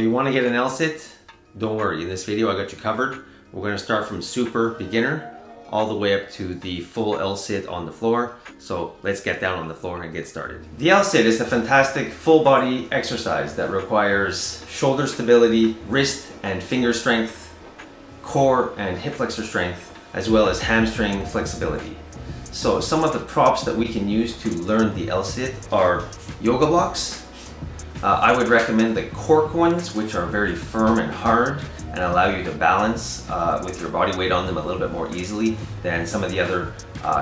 you want to get an L-sit? Don't worry, in this video I got you covered. We're going to start from super beginner all the way up to the full L-sit on the floor. So let's get down on the floor and get started. The L-sit is a fantastic full body exercise that requires shoulder stability, wrist and finger strength, core and hip flexor strength, as well as hamstring flexibility. So some of the props that we can use to learn the L-sit are yoga blocks. I would recommend the cork ones, which are very firm and hard and allow you to balance with your body weight on them a little bit more easily than some of the other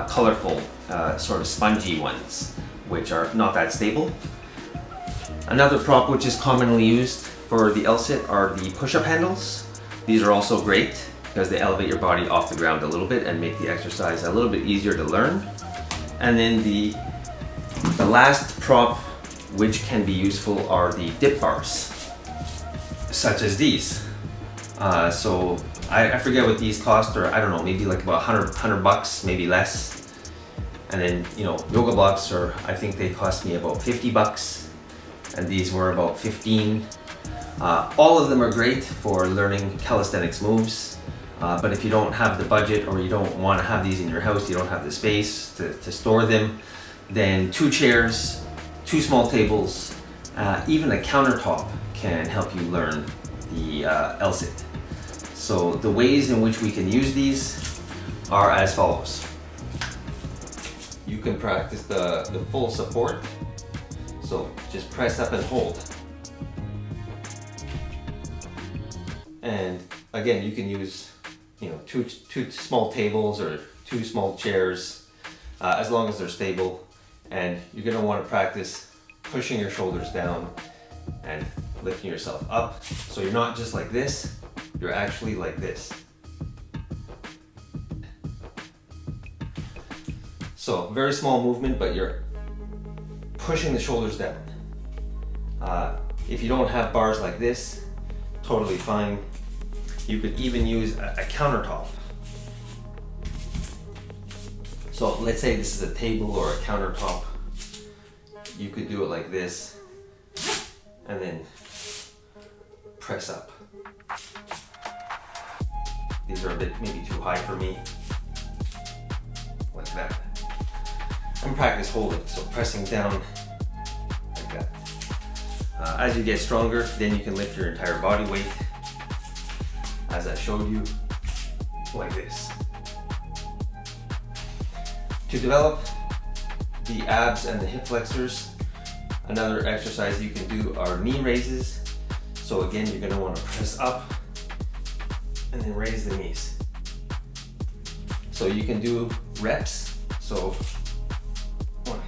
colorful sort of spongy ones, which are not that stable. Another prop which is commonly used for the L-sit are the push-up handles. These are also great because they elevate your body off the ground a little bit and make the exercise a little bit easier to learn. And then the last prop which can be useful are the dip bars, such as these. So I forget what these cost, or I don't know, maybe like about 100 bucks, maybe less. And then, you know, yoga blocks are, I think they cost me about 50 bucks, and these were about 15. All of them are great for learning calisthenics moves, but if you don't have the budget or you don't want to have these in your house, you don't have the space to store them, then 2 chairs, 2 small tables, even a countertop can help you learn the L-sit. So the ways in which we can use these are as follows. You can practice the full support. So just press up and hold. And again, you can use, you know, two small tables or 2 small chairs, as long as they're stable. And you're going to want to practice pushing your shoulders down and lifting yourself up. So you're not just like this, you're actually like this. So very small movement, but you're pushing the shoulders down. If you don't have bars like this, totally fine. You could even use a countertop. So let's say this is a table or a countertop. You could do it like this and then press up. These are a bit maybe too high for me. Like that. And practice holding, so pressing down like that. As you get stronger, then you can lift your entire body weight, as I showed you, like this. To develop the abs and the hip flexors, another exercise you can do are knee raises. So again, you're going to want to press up and then raise the knees. So you can do reps. So 1,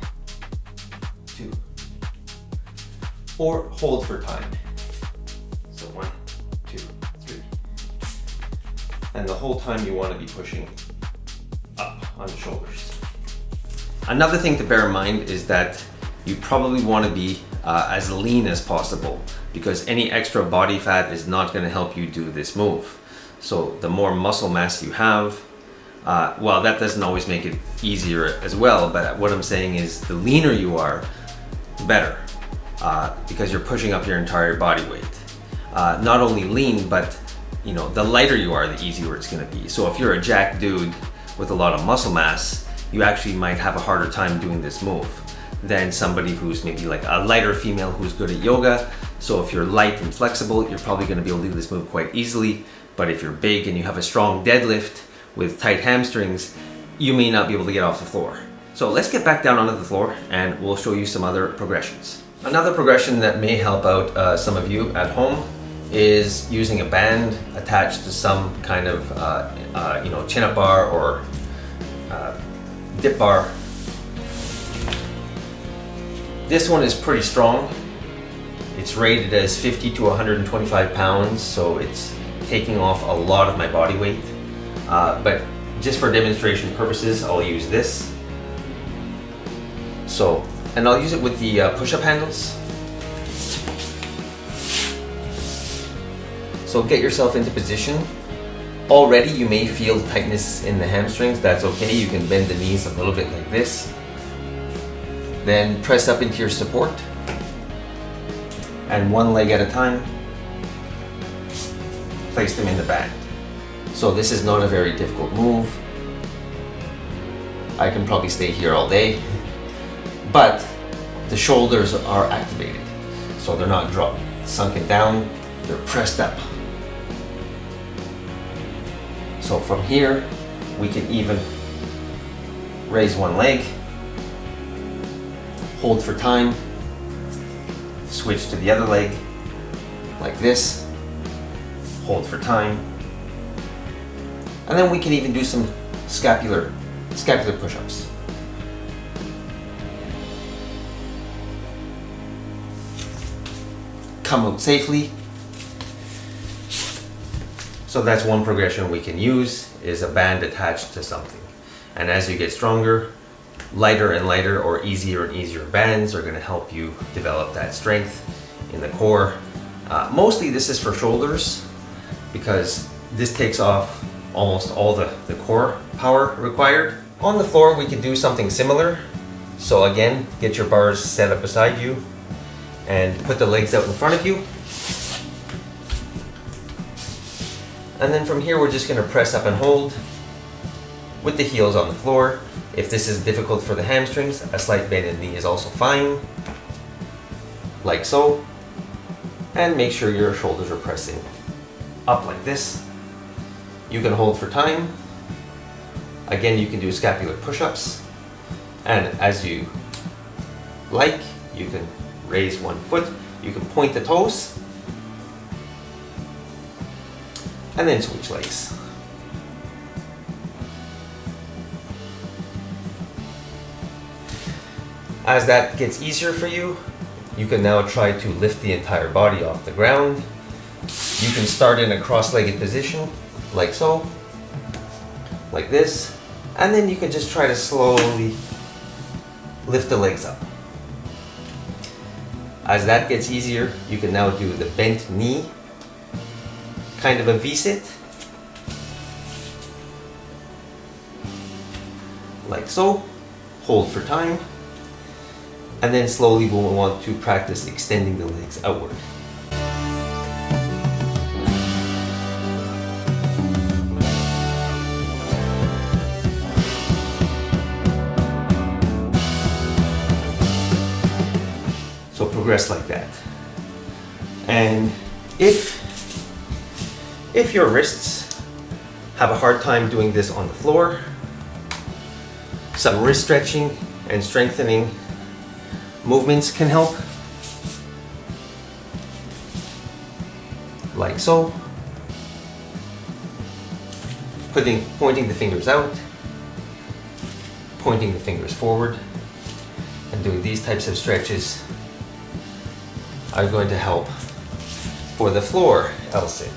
2, or hold for time. So 1, 2, 3. And the whole time you want to be pushing up on the shoulders. Another thing to bear in mind is that you probably want to be as lean as possible, because any extra body fat is not going to help you do this move. So the more muscle mass you have, well, that doesn't always make it easier as well, but what I'm saying is the leaner you are, the better, because you're pushing up your entire body weight. Not only lean, but you know, the lighter you are, the easier it's going to be. So if you're a jacked dude with a lot of muscle mass, you actually might have a harder time doing this move than somebody who's maybe like a lighter female who's good at yoga. So if you're light and flexible, you're probably going to be able to do this move quite easily. But if you're big and you have a strong deadlift with tight hamstrings, you may not be able to get off the floor. So let's get back down onto the floor and we'll show you some other progressions. Another progression that may help out some of you at home is using a band attached to some kind of you know, chin-up bar or dip bar. This one is pretty strong. It's rated as 50 to 125 pounds, so it's taking off a lot of my body weight. But just for demonstration purposes, I'll use this. So, and I'll use it with the push-up handles. So get yourself into position. Already you may feel tightness in the hamstrings. That's okay. You can bend the knees a little bit like this. Then press up into your support. And one leg at a time. place them in the band. So this is not a very difficult move. I can probably stay here all day, but the shoulders are activated. So they're not sunken down, they're pressed up. So from here, we can even raise one leg, hold for time, switch to the other leg, like this, hold for time, and then we can even do some scapular push-ups. Come out safely. So that's one progression we can use, is a band attached to something. And as you get stronger, lighter and lighter or easier and easier bands are going to help you develop that strength in the core. Mostly this is for shoulders, because this takes off almost all the core power required. On the floor we can do something similar. So again, get your bars set up beside you and put the legs out in front of you. And then from here we're just going to press up and hold with the heels on the floor. If this is difficult for the hamstrings, a slight bend in the knee is also fine, like so. And make sure your shoulders are pressing up like this. You can hold for time. Again, you can do scapular push-ups. And as you like, you can raise one foot, you can point the toes, and then switch legs. As that gets easier for you, you can now try to lift the entire body off the ground. You can start in a cross-legged position, like so, like this, and then you can just try to slowly lift the legs up. As that gets easier, you can now do the bent knee, kind of a V-sit, like so, hold for time, and then slowly we'll want to practice extending the legs outward. So progress like that. And if your wrists have a hard time doing this on the floor, some wrist stretching and strengthening movements can help, like so. Pointing the fingers out, pointing the fingers forward, and doing these types of stretches are going to help for the floor L-sit.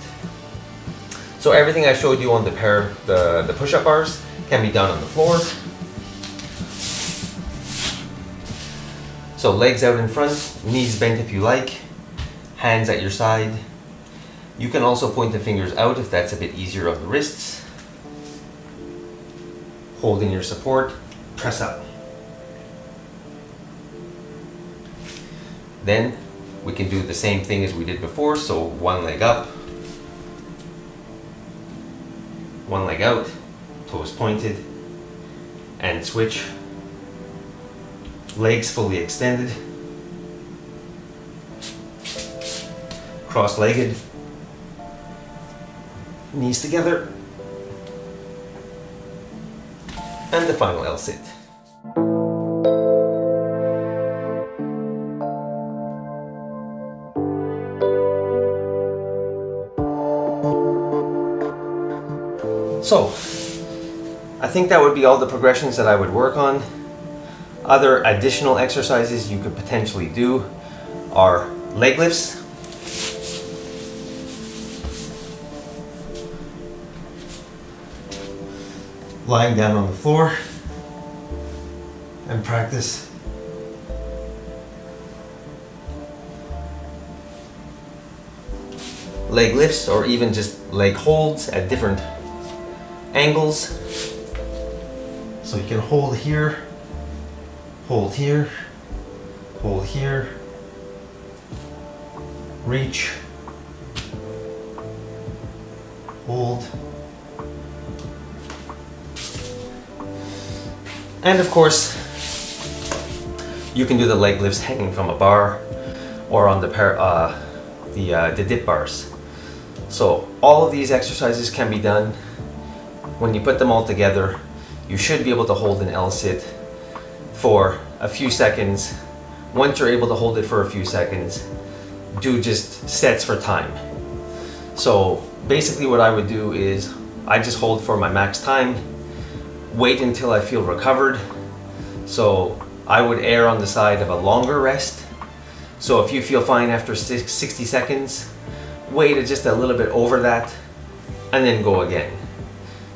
So everything I showed you on the push-up bars can be done on the floor. So legs out in front, knees bent if you like, hands at your side. You can also point the fingers out if that's a bit easier on the wrists. Holding your support, press up. Then we can do the same thing as we did before, so one leg up, one leg out, toes pointed, and switch. Legs fully extended, cross-legged, knees together, and the final L-sit. So, I think that would be all the progressions that I would work on. Other additional exercises you could potentially do are leg lifts, lying down on the floor, and practice leg lifts, or even just leg holds at different angles. So you can hold here, hold here, hold here, reach, hold. And of course, you can do the leg lifts hanging from a bar or on the dip bars. So all of these exercises can be done. When you put them all together, you should be able to hold an L-sit for a few seconds. Once you're able to hold it for a few seconds, do just sets for time. So basically what I would do is I just hold for my max time, wait until I feel recovered. So I would err on the side of a longer rest. So if you feel fine after 60 seconds, wait just a little bit over that and then go again.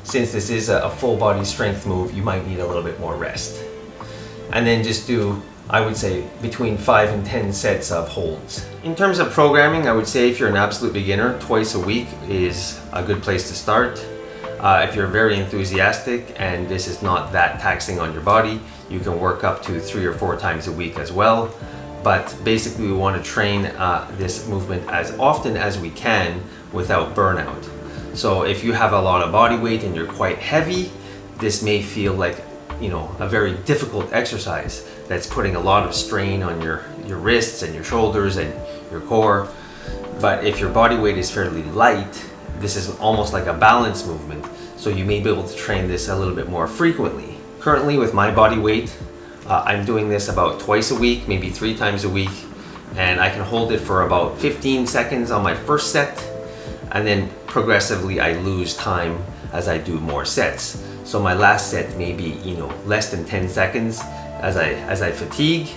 Since this is a full body strength move, you might need a little bit more rest. And then just do, I would say, between 5 and 10 sets of holds. In terms of programming, I would say if you're an absolute beginner, twice a week is a good place to start. If you're very enthusiastic and this is not that taxing on your body, you can work up to 3 or 4 times a week as well. But basically we want to train this movement as often as we can without burnout. So if you have a lot of body weight and you're quite heavy, this may feel like, you know, a very difficult exercise that's putting a lot of strain on your wrists and your shoulders and your core. But if your body weight is fairly light, this is almost like a balance movement, so you may be able to train this a little bit more frequently. Currently with my body weight, I'm doing this about twice a week, maybe 3 times a week, and I can hold it for about 15 seconds on my first set, and then progressively I lose time as I do more sets. So my last set may be, you know, less than 10 seconds as I fatigue,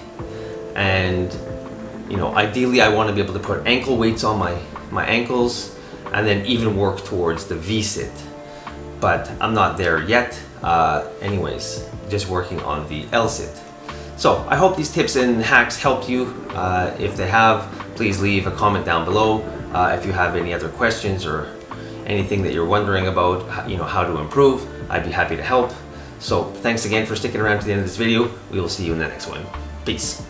and you know, ideally I want to be able to put ankle weights on my ankles and then even work towards the V-sit. But I'm not there yet. Anyways, just working on the L-sit. So I hope these tips and hacks helped you. If they have, please leave a comment down below. If you have any other questions or anything that you're wondering about, you know, how to improve, I'd be happy to help. So thanks again for sticking around to the end of this video. We will see you in the next one. Peace.